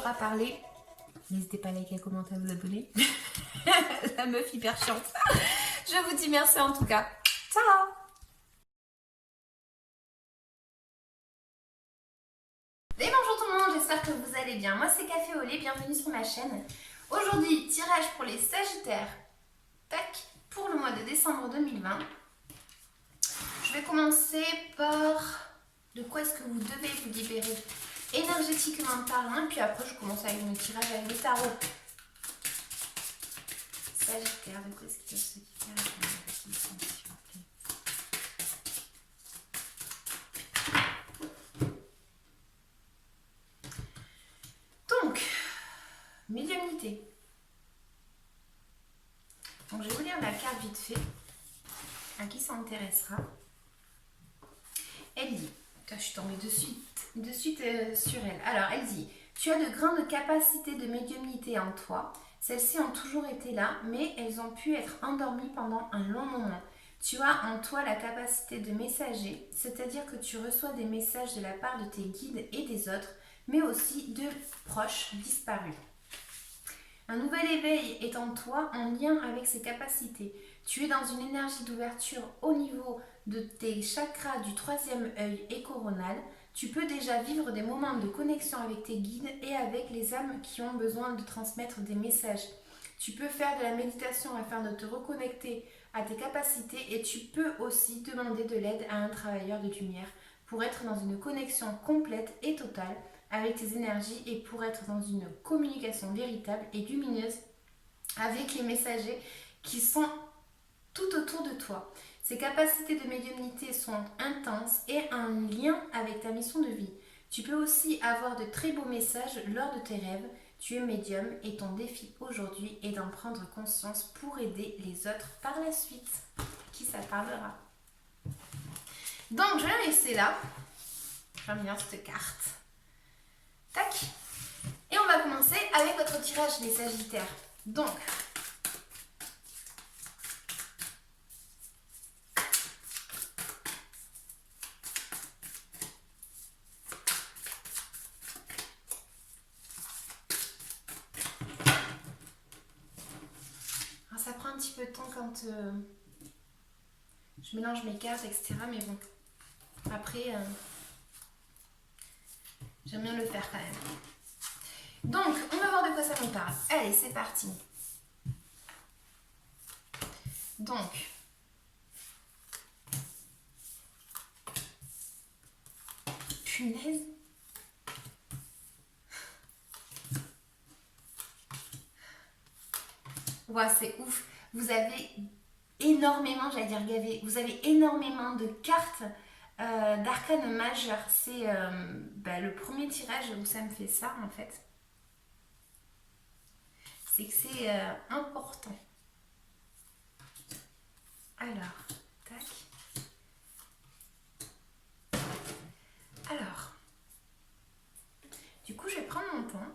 aura parlé. N'hésitez pas à liker, à commenter, à vous abonner. La meuf hyper chiante. Je vous dis merci en tout cas. Ciao. Et bonjour tout le monde, j'espère que vous allez bien. Moi c'est Café au lait, bienvenue sur ma chaîne. Aujourd'hui, tirage pour les Sagittaires. Tac, pour le mois de décembre 2020. Je vais commencer par de quoi est-ce que vous devez vous libérer énergétiquement parlant, puis après je commence avec mon tirage avec le tarot. Sagittaire, de quoi est-ce qu'ils doivent se libérer, s'il vous plaît. Donc, médiumnité. Donc je vais vous lire la carte vite fait, à qui ça intéressera. Elle dit, je suis tombée de suite sur elle. Alors elle dit, tu as de grandes capacités de médiumnité en toi. Celles-ci ont toujours été là, mais elles ont pu être endormies pendant un long moment. Tu as en toi la capacité de messager, c'est-à-dire que tu reçois des messages de la part de tes guides et des autres, mais aussi de proches disparus. Un nouvel éveil est en toi en lien avec ces capacités. Tu es dans une énergie d'ouverture au niveau de tes chakras du troisième œil et coronal. Tu peux déjà vivre des moments de connexion avec tes guides et avec les âmes qui ont besoin de transmettre des messages. Tu peux faire de la méditation afin de te reconnecter à tes capacités et tu peux aussi demander de l'aide à un travailleur de lumière pour être dans une connexion complète et totale avec tes énergies et pour être dans une communication véritable et lumineuse avec les messagers qui sont tout autour de toi. Ces capacités de médiumnité sont intenses et en lien avec ta mission de vie. Tu peux aussi avoir de très beaux messages lors de tes rêves. Tu es médium et ton défi aujourd'hui est d'en prendre conscience pour aider les autres par la suite. Qui ça parlera? Donc je vais laisser là. J'aime bien cette carte. Tac. Et on va commencer avec votre tirage les Sagittaires. Donc, alors ça prend un petit peu de temps quand je mélange mes cartes, etc. Mais bon, après, j'aime bien le faire quand même. Donc, on va voir de quoi ça nous parle. Allez, c'est parti. Donc, punaise. Ouais, c'est ouf. Vous avez énormément, j'allais dire gavé, vous avez énormément de cartes d'arcanes majeures. C'est le premier tirage où ça me fait ça en fait. C'est que c'est important. Alors, tac. Alors, du coup, je vais prendre mon temps.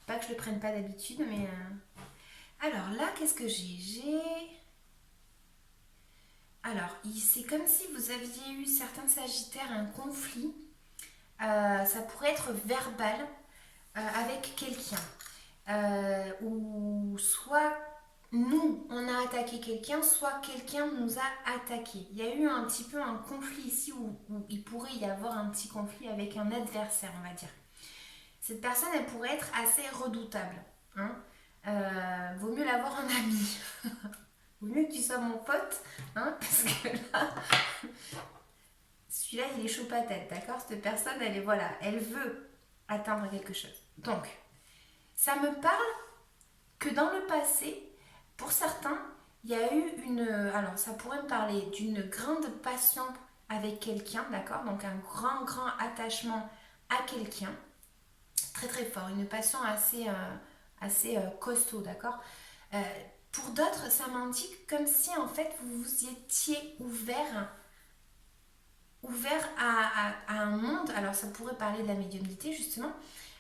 Pas que je le prenne pas d'habitude, mais... Alors là, qu'est-ce que j'ai? Alors, c'est comme si vous aviez eu, certains Sagittaires, un conflit. Ça pourrait être verbal avec quelqu'un. Ou soit nous, on a attaqué quelqu'un, soit quelqu'un nous a attaqué. Il y a eu un petit peu un conflit ici où il pourrait y avoir un petit conflit avec un adversaire, on va dire. Cette personne, elle pourrait être assez redoutable. Hein. Vaut mieux l'avoir en ami. Vaut mieux que tu sois mon pote, hein, parce que là, celui-là, il est chaud patate, d'accord? Cette personne, elle est, voilà, elle veut atteindre quelque chose. Donc, ça me parle que dans le passé, pour certains, il y a eu alors ça pourrait me parler d'une grande passion avec quelqu'un, d'accord? Donc un grand attachement à quelqu'un, très très fort, une passion assez costaud, d'accord? Pour d'autres, ça m'indique comme si en fait vous vous étiez ouvert à un monde, alors ça pourrait parler de la médiumnité justement,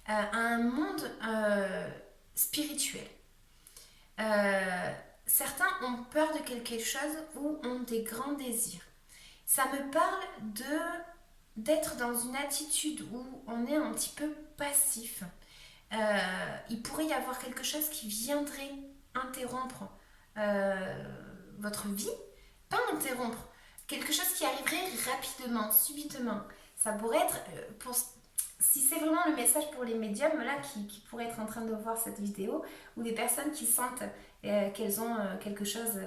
à un monde spirituel. Certains ont peur de quelque chose ou ont des grands désirs. Ça me parle d'être dans une attitude où on est un petit peu passif. Il pourrait y avoir quelque chose qui viendrait interrompre votre vie, pas interrompre, quelque chose qui arriverait rapidement, subitement. Ça pourrait être, si c'est vraiment le message pour les médiums là qui pourraient être en train de voir cette vidéo, ou des personnes qui sentent qu'elles ont quelque chose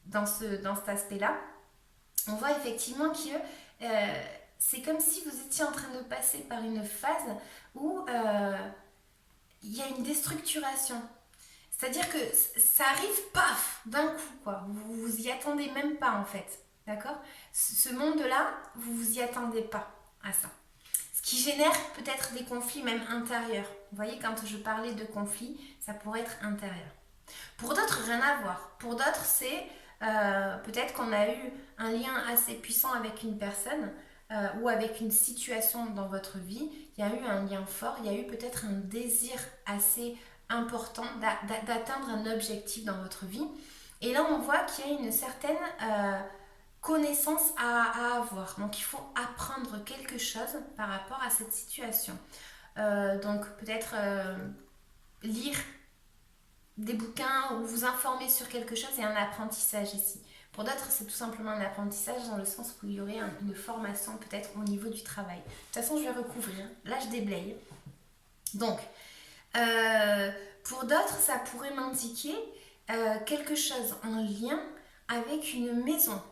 dans cet aspect-là, on voit effectivement que c'est comme si vous étiez en train de passer par une phase où il y a une déstructuration. C'est-à-dire que ça arrive, paf, d'un coup, quoi. Vous vous y attendez même pas, en fait. D'accord? Ce monde-là, vous vous y attendez pas à ça. Ce qui génère peut-être des conflits même intérieurs. Vous voyez, quand je parlais de conflits, ça pourrait être intérieur. Pour d'autres, rien à voir. Pour d'autres, c'est peut-être qu'on a eu un lien assez puissant avec une personne ou avec une situation dans votre vie. Il y a eu un lien fort, il y a eu peut-être un désir assez important d'atteindre un objectif dans votre vie. Et là, on voit qu'il y a une certaine connaissance à avoir. Donc, il faut apprendre quelque chose par rapport à cette situation. Donc, peut-être lire des bouquins ou vous informer sur quelque chose et un apprentissage ici. Pour d'autres, c'est tout simplement un apprentissage dans le sens où il y aurait une formation peut-être au niveau du travail. De toute façon, je vais recouvrir. Là, je déblaye. Donc, pour d'autres, ça pourrait m'indiquer quelque chose en lien avec une maison.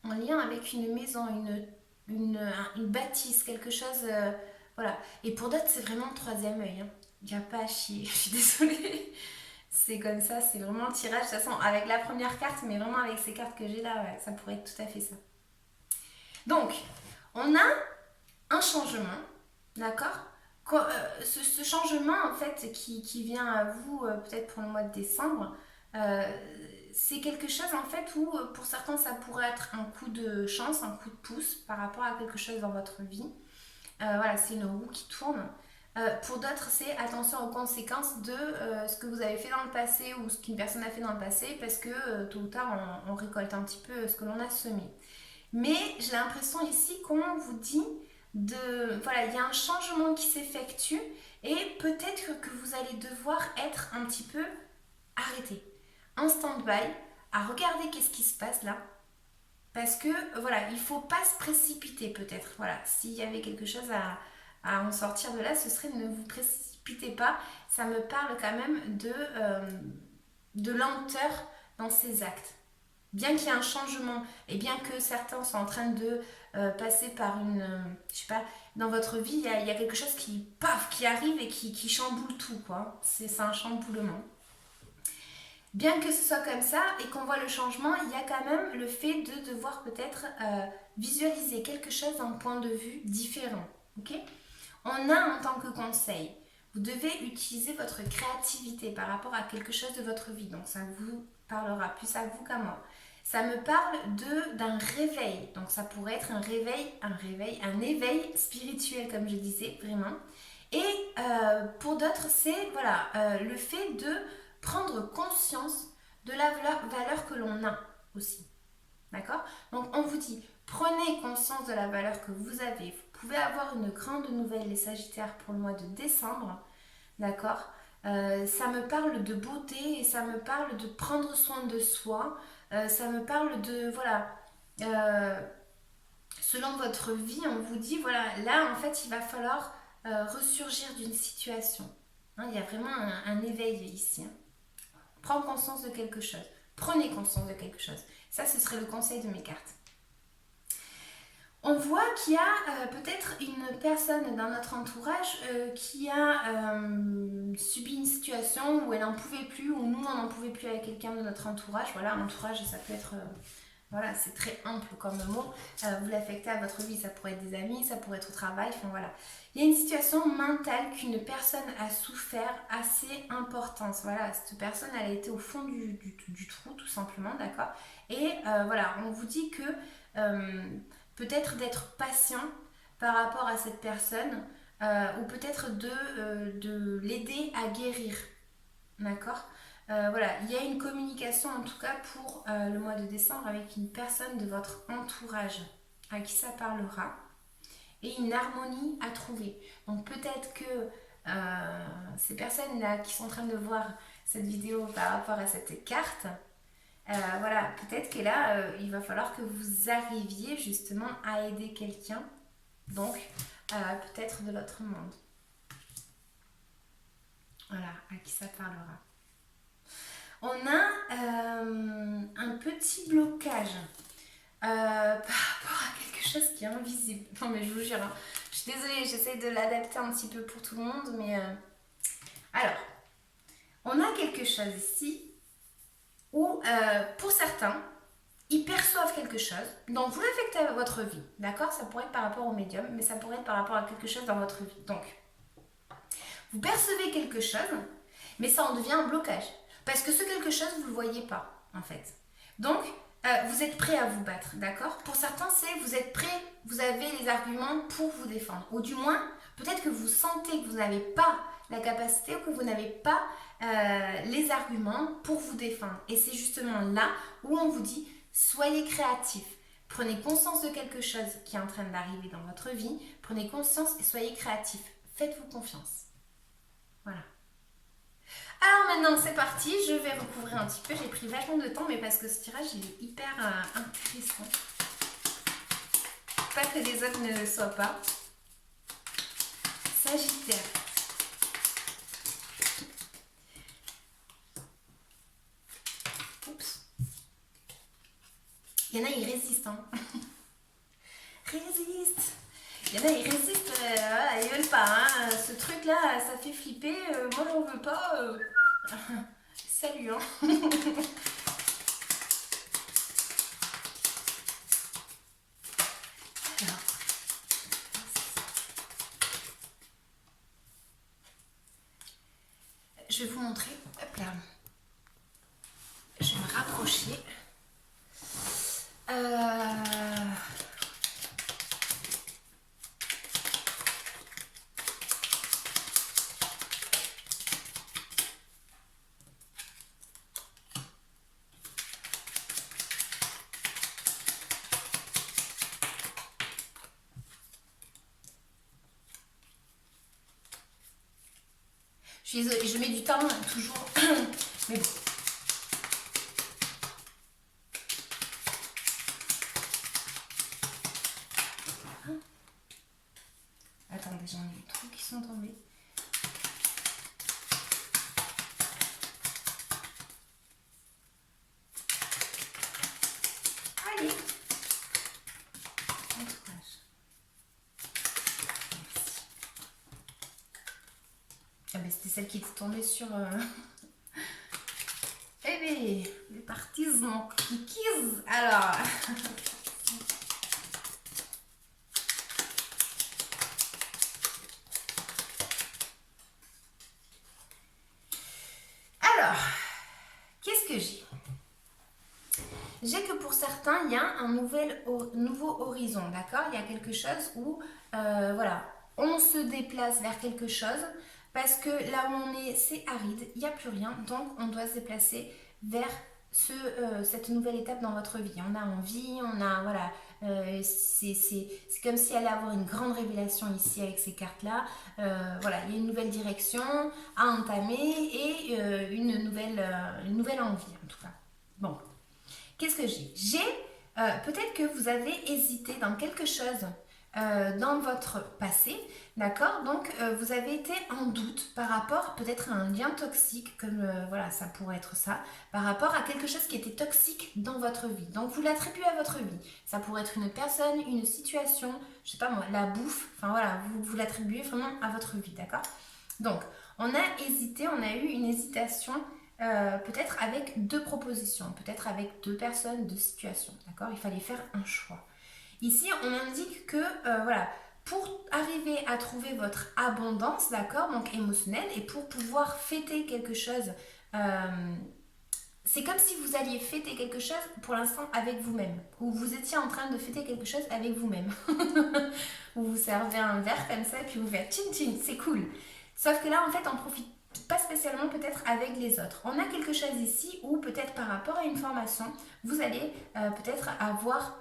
En lien avec une maison, une bâtisse, quelque chose... voilà. Et pour d'autres, c'est vraiment le troisième œil. Hein. Il n'y a pas à chier, je suis désolée. C'est comme ça, c'est vraiment le tirage. De toute façon, avec la première carte, mais vraiment avec ces cartes que j'ai là, ouais, ça pourrait être tout à fait ça. Donc, on a un changement, d'accord? Ce changement, en fait, qui vient à vous, peut-être pour le mois de décembre, c'est quelque chose, en fait, où, pour certains, ça pourrait être un coup de chance, un coup de pouce par rapport à quelque chose dans votre vie. Voilà, c'est une roue qui tourne. Pour d'autres, c'est attention aux conséquences de ce que vous avez fait dans le passé ou ce qu'une personne a fait dans le passé, parce que tôt ou tard, on récolte un petit peu ce que l'on a semé. Mais j'ai l'impression ici qu'on vous dit voilà, il y a un changement qui s'effectue et peut-être que vous allez devoir être un petit peu arrêté, en stand-by, à regarder qu'est-ce qui se passe là. Parce que voilà, il ne faut pas se précipiter peut-être. Voilà, s'il y avait quelque chose à en sortir de là, ce serait ne vous précipitez pas. Ça me parle quand même de lenteur dans ces actes. Bien qu'il y ait un changement et bien que certains sont en train de passer par je sais pas, dans votre vie, il y a quelque chose qui arrive et qui chamboule tout, quoi. C'est un chamboulement. Bien que ce soit comme ça et qu'on voit le changement, il y a quand même le fait de devoir peut-être visualiser quelque chose d'un point de vue différent. Okay, on a en tant que conseil, vous devez utiliser votre créativité par rapport à quelque chose de votre vie. Donc ça vous parlera plus à vous qu'à moi. Ça me parle d'un réveil. Donc ça pourrait être un éveil spirituel comme je disais, vraiment. Et pour d'autres, c'est voilà, le fait de prendre conscience de la valeur que l'on a aussi. D'accord? Donc on vous dit, prenez conscience de la valeur que vous avez. Vous pouvez avoir une grande nouvelle, les Sagittaires, pour le mois de décembre. D'accord? Ça me parle de beauté et ça me parle de prendre soin de soi. Ça me parle de, voilà, selon votre vie, on vous dit, voilà, là, en fait, il va falloir ressurgir d'une situation. Hein, il y a vraiment un éveil ici. Hein. Prendre conscience de quelque chose. Prenez conscience de quelque chose. Ça, ce serait le conseil de mes cartes. On voit qu'il y a peut-être une personne dans notre entourage qui a subi une situation où elle n'en pouvait plus, ou nous, on n'en pouvait plus avec quelqu'un de notre entourage. Voilà, entourage, ça peut être... voilà, c'est très ample comme mot. Vous l'affectez à votre vie, ça pourrait être des amis, ça pourrait être au travail, enfin voilà. Il y a une situation mentale qu'une personne a souffert assez importante. Voilà, cette personne, elle a été au fond du trou, tout simplement, d'accord? Et voilà, on vous dit que peut-être d'être patient par rapport à cette personne, ou peut-être de l'aider à guérir, d'accord? Voilà, il y a une communication en tout cas pour le mois de décembre avec une personne de votre entourage à qui ça parlera. et une harmonie à trouver. Donc peut-être que ces personnes-là qui sont en train de voir cette vidéo par rapport à cette carte, voilà, peut-être que là, il va falloir que vous arriviez justement à aider quelqu'un, donc peut-être de l'autre monde. Voilà, à qui ça parlera. On a un petit blocage par rapport à quelque chose qui est invisible. Non mais je vous jure, hein, je suis désolée, j'essaie de l'adapter un petit peu pour tout le monde, mais... Alors, on a quelque chose ici où, pour certains, ils perçoivent quelque chose, donc vous l'affectez à votre vie, d'accord? Ça pourrait être par rapport au médium, mais ça pourrait être par rapport à quelque chose dans votre vie. Donc, vous percevez quelque chose, mais ça en devient un blocage. Parce que ce quelque chose, vous ne le voyez pas, en fait. Donc, vous êtes prêt à vous battre, d'accord? Pour certains, c'est vous êtes prêt, vous avez les arguments pour vous défendre. Ou du moins, peut-être que vous sentez que vous n'avez pas la capacité ou que vous n'avez pas les arguments pour vous défendre. Et c'est justement là où on vous dit, soyez créatifs. Prenez conscience de quelque chose qui est en train d'arriver dans votre vie. Prenez conscience et soyez créatifs. Faites-vous confiance. Voilà. Alors maintenant c'est parti, je vais recouvrir un petit peu, j'ai pris vachement de temps mais parce que ce tirage il est hyper intéressant. Pas que les autres ne le soient pas. Sagittaire. Oups. Il y en a ils résistent hein. Résiste. Il y en a ils résistent, ils veulent pas hein. Ce truc là ça fait flipper, moi j'en veux pas. Salut hein. Alors, je vais vous montrer. Hop là. Je vais me rapprocher. Je suis désolée, je mets du temps toujours. Mais bon. Attendez, j'en ai trop qui sont tombés. Allez. Ah ben c'était celle qui était tombée sur... Eh bien, les partisans kikis. Alors... Alors, qu'est-ce que j'ai? J'ai que pour certains, il y a un nouveau horizon, d'accord? Il y a quelque chose où, voilà, on se déplace vers quelque chose parce que là où on est, c'est aride, il n'y a plus rien, donc on doit se déplacer vers cette nouvelle étape dans votre vie. On a envie, on a, voilà, c'est comme si elle allait avoir une grande révélation ici avec ces cartes-là. Voilà, il y a une nouvelle direction à entamer et une nouvelle envie en tout cas. Bon. Qu'est-ce que j'ai? Peut-être que vous avez hésité dans quelque chose dans votre passé, d'accord? Donc, vous avez été en doute par rapport peut-être à un lien toxique, comme voilà, ça pourrait être ça, par rapport à quelque chose qui était toxique dans votre vie. Donc, vous l'attribuez à votre vie. Ça pourrait être une personne, une situation, je sais pas moi, la bouffe, enfin voilà, vous l'attribuez vraiment à votre vie, d'accord? Donc, on a hésité, on a eu une hésitation peut-être avec deux propositions, peut-être avec deux personnes, deux situations, d'accord? Il fallait faire un choix. Ici, on indique que, voilà, pour arriver à trouver votre abondance, d'accord, donc émotionnelle, et pour pouvoir fêter quelque chose, c'est comme si vous alliez fêter quelque chose pour l'instant avec vous-même, ou vous étiez en train de fêter quelque chose avec vous-même. Ou vous servez un verre comme ça, et puis vous faites tchin tchin, c'est cool. Sauf que là, en fait, on profite pas spécialement peut-être avec les autres. On a quelque chose ici où peut-être par rapport à une formation, vous allez peut-être avoir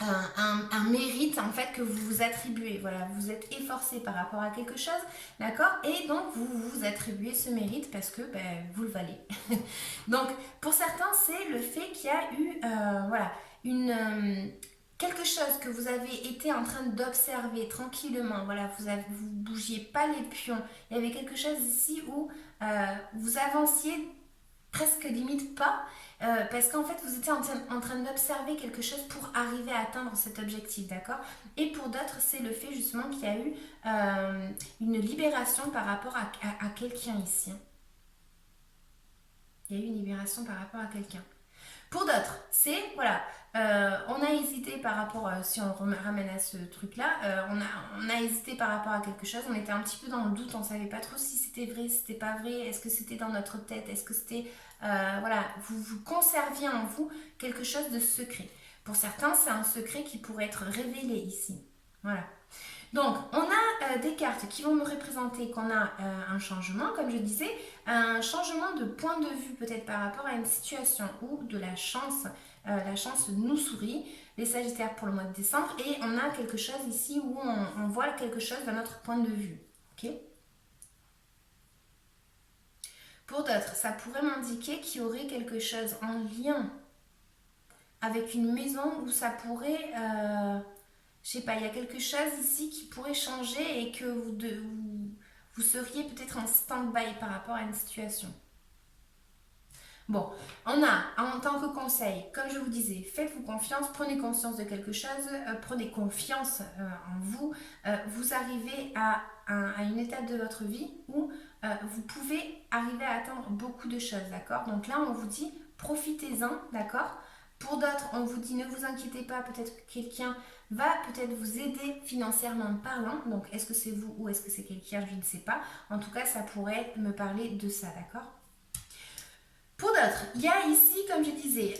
un mérite en fait que vous vous attribuez. Voilà, vous êtes efforcé par rapport à quelque chose, d'accord? Et donc vous vous attribuez ce mérite parce que ben, vous le valez. Donc pour certains, c'est le fait qu'il y a eu voilà, quelque chose que vous avez été en train d'observer tranquillement. Voilà, vous bougiez pas les pions. Il y avait quelque chose ici où vous avanciez presque limite pas, parce qu'en fait vous étiez en train d'observer quelque chose pour arriver à atteindre cet objectif, d'accord? Et pour d'autres, c'est le fait justement qu'il y a eu une libération par rapport à quelqu'un ici. Il y a eu une libération par rapport à quelqu'un. Pour d'autres, c'est, voilà, on a hésité par rapport, si on ramène à ce truc-là, on a hésité par rapport à quelque chose, on était un petit peu dans le doute, on ne savait pas trop si c'était vrai, si c'était pas vrai, est-ce que c'était dans notre tête, est-ce que c'était, voilà, vous conserviez en vous quelque chose de secret. Pour certains, c'est un secret qui pourrait être révélé ici. Voilà. Donc, on a des cartes qui vont me représenter qu'on a un changement, comme je disais, un changement de point de vue peut-être par rapport à une situation ou de la chance nous sourit, les Sagittaires pour le mois de décembre, et on a quelque chose ici où on voit quelque chose d'un autre point de vue. Ok? Pour d'autres, ça pourrait m'indiquer qu'il y aurait quelque chose en lien avec une maison où ça pourrait... je sais pas, il y a quelque chose ici qui pourrait changer et que vous seriez peut-être en stand-by par rapport à une situation. Bon, on a en tant que conseil, comme je vous disais, faites-vous confiance, prenez conscience de quelque chose, prenez confiance en vous. Vous arrivez à une étape de votre vie où vous pouvez arriver à atteindre beaucoup de choses, d'accord? Donc là, on vous dit, profitez-en, d'accord? Pour d'autres, on vous dit, ne vous inquiétez pas, peut-être que quelqu'un va peut-être vous aider financièrement parlant. Donc, est-ce que c'est vous ou est-ce que c'est quelqu'un? Je ne sais pas. En tout cas, ça pourrait me parler de ça, d'accord? Pour d'autres, il y a ici, comme je disais,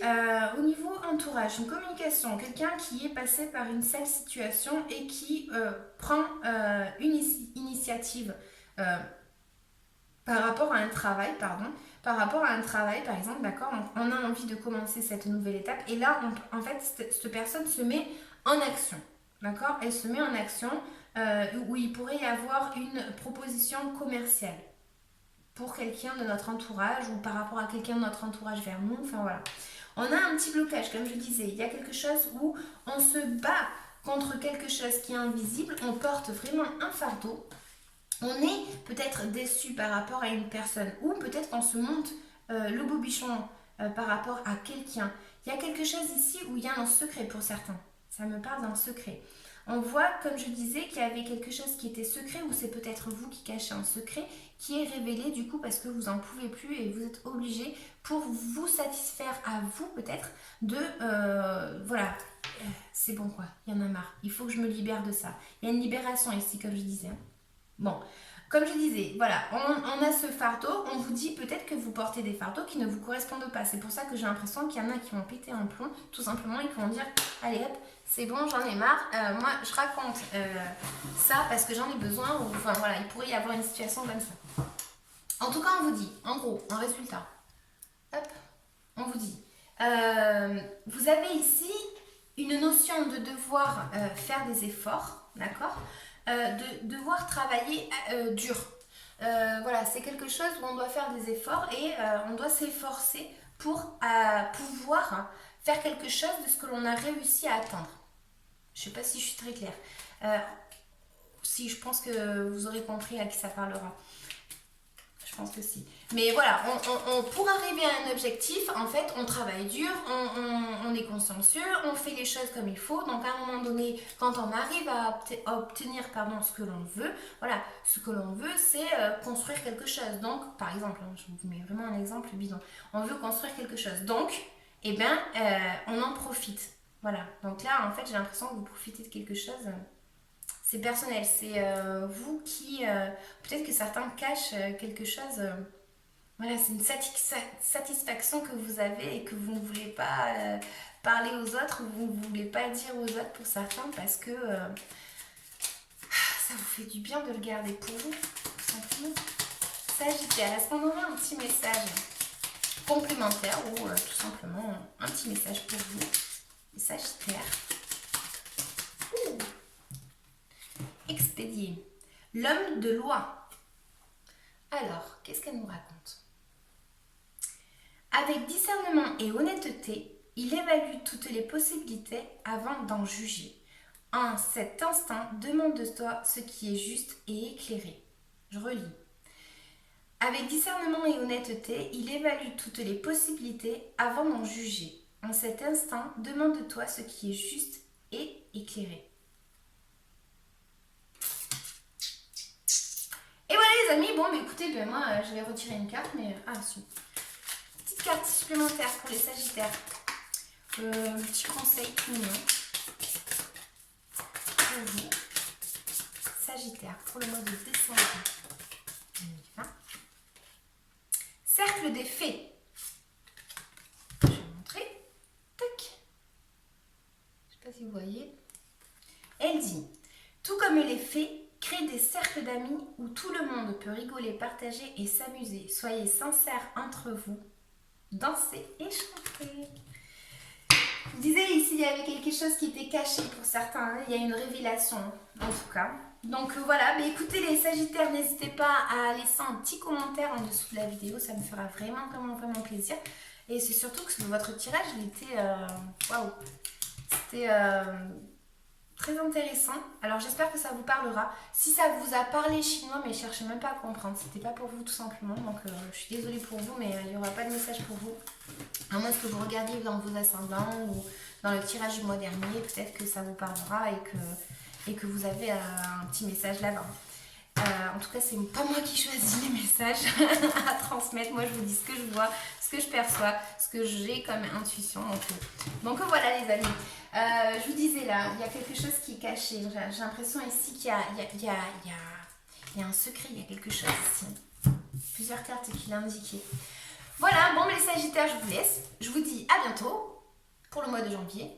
au niveau entourage, une communication, quelqu'un qui est passé par une sale situation et qui prend une initiative par rapport à un travail, par rapport à un travail, par exemple, d'accord, on a envie de commencer cette nouvelle étape et là, en fait, cette personne se met en action, d'accord? Elle se met en action où il pourrait y avoir une proposition commerciale pour quelqu'un de notre entourage ou par rapport à quelqu'un de notre entourage vers nous, enfin voilà. On a un petit blocage, comme je disais, il y a quelque chose où on se bat contre quelque chose qui est invisible, on porte vraiment un fardeau, on est peut-être déçu par rapport à une personne ou peut-être qu'on se monte le bobichon par rapport à quelqu'un. Il y a quelque chose ici où il y a un secret pour certains, ça me parle d'un secret. On voit, comme je disais, qu'il y avait quelque chose qui était secret ou c'est peut-être vous qui cachez un secret qui est révélé du coup parce que vous n'en pouvez plus et vous êtes obligé pour vous satisfaire à vous peut-être de voilà, c'est bon quoi, il y en a marre, il faut que je me libère de ça. Il y a une libération ici comme je disais. Bon, comme je disais, voilà, on a ce fardeau, on vous dit peut-être que vous portez des fardeaux qui ne vous correspondent pas. C'est pour ça que j'ai l'impression qu'il y en a qui vont péter un plomb, tout simplement, et qui vont dire, allez hop, c'est bon, j'en ai marre, moi je raconte ça parce que j'en ai besoin, ou enfin voilà, il pourrait y avoir une situation comme ça. En tout cas, on vous dit, en gros, en résultat, hop, on vous dit, vous avez ici une notion de devoir faire des efforts, d'accord? De devoir travailler dur. Voilà, c'est quelque chose où on doit faire des efforts et on doit s'efforcer pour pouvoir faire quelque chose de ce que l'on a réussi à atteindre. Je ne sais pas si je suis très claire. Si, je pense que vous aurez compris à qui ça parlera. Je pense que si. Mais voilà, pour arriver à un objectif, en fait, on travaille dur, on est consciencieux, on fait les choses comme il faut. Donc, à un moment donné, quand on arrive à obtenir ce que l'on veut, voilà, ce que l'on veut, c'est construire quelque chose. Donc, par exemple, je vous mets vraiment un exemple bidon. On veut construire quelque chose. Donc, eh bien, on en profite. Voilà. Donc là, en fait, j'ai l'impression que vous profitez de quelque chose. C'est personnel, c'est vous qui... peut-être que certains cachent quelque chose. Voilà, c'est une satisfaction que vous avez et que vous ne voulez pas parler aux autres ou vous ne voulez pas dire aux autres pour certains parce que ça vous fait du bien de le garder pour vous, tout simplement. Sagittaire, est-ce qu'on aurait un petit message complémentaire ou tout simplement un petit message pour vous, les Sagittaires? Bélier. L'homme de loi. Alors, qu'est-ce qu'elle nous raconte? Avec discernement et honnêteté, il évalue toutes les possibilités avant d'en juger. En cet instant, demande-toi ce qui est juste et éclairé. Je relis. Avec discernement et honnêteté, il évalue toutes les possibilités avant d'en juger. En cet instant, demande-toi ce qui est juste et éclairé. Et voilà les amis, bon bah écoutez, moi je vais retirer une carte, mais... Ah si. Petite carte supplémentaire pour les Sagittaires. Petit conseil mignon. Pour vous, Sagittaire, pour le mois de décembre 2020. Cercle des fées. Je vais vous montrer. Tac. Je ne sais pas si vous voyez. Elle dit, tout comme les fées, crée des cercles d'amis où tout le monde peut rigoler, partager et s'amuser. Soyez sincères entre vous. Dansez et chantez. Je vous disais ici, il y avait quelque chose qui était caché pour certains. Il y a une révélation, en tout cas. Donc voilà, mais écoutez les Sagittaires, n'hésitez pas à laisser un petit commentaire en dessous de la vidéo. Ça me fera vraiment, vraiment plaisir. Et c'est surtout que votre tirage, il était... Waouh! C'était... très intéressant. Alors j'espère que ça vous parlera. Si ça vous a parlé chinois, mais cherchez même pas à comprendre. C'était pas pour vous tout simplement. Donc je suis désolée pour vous, mais il n'y aura pas de message pour vous. À moins que vous regardiez dans vos ascendants ou dans le tirage du mois dernier. Peut-être que ça vous parlera et que vous avez un petit message là-bas. En tout cas, c'est pas moi qui choisis les messages à transmettre. Moi, je vous dis ce que je vois, ce que je perçois, ce que j'ai comme intuition. Donc voilà les amis. Je vous disais là, il y a quelque chose qui est caché. J'ai l'impression ici qu'il y a un secret, il y a quelque chose ici. Plusieurs cartes qui l'indiquaient. Voilà, bon les Sagittaires, je vous laisse. Je vous dis à bientôt pour le mois de janvier.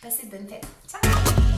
Passez de bonnes fêtes. Ciao!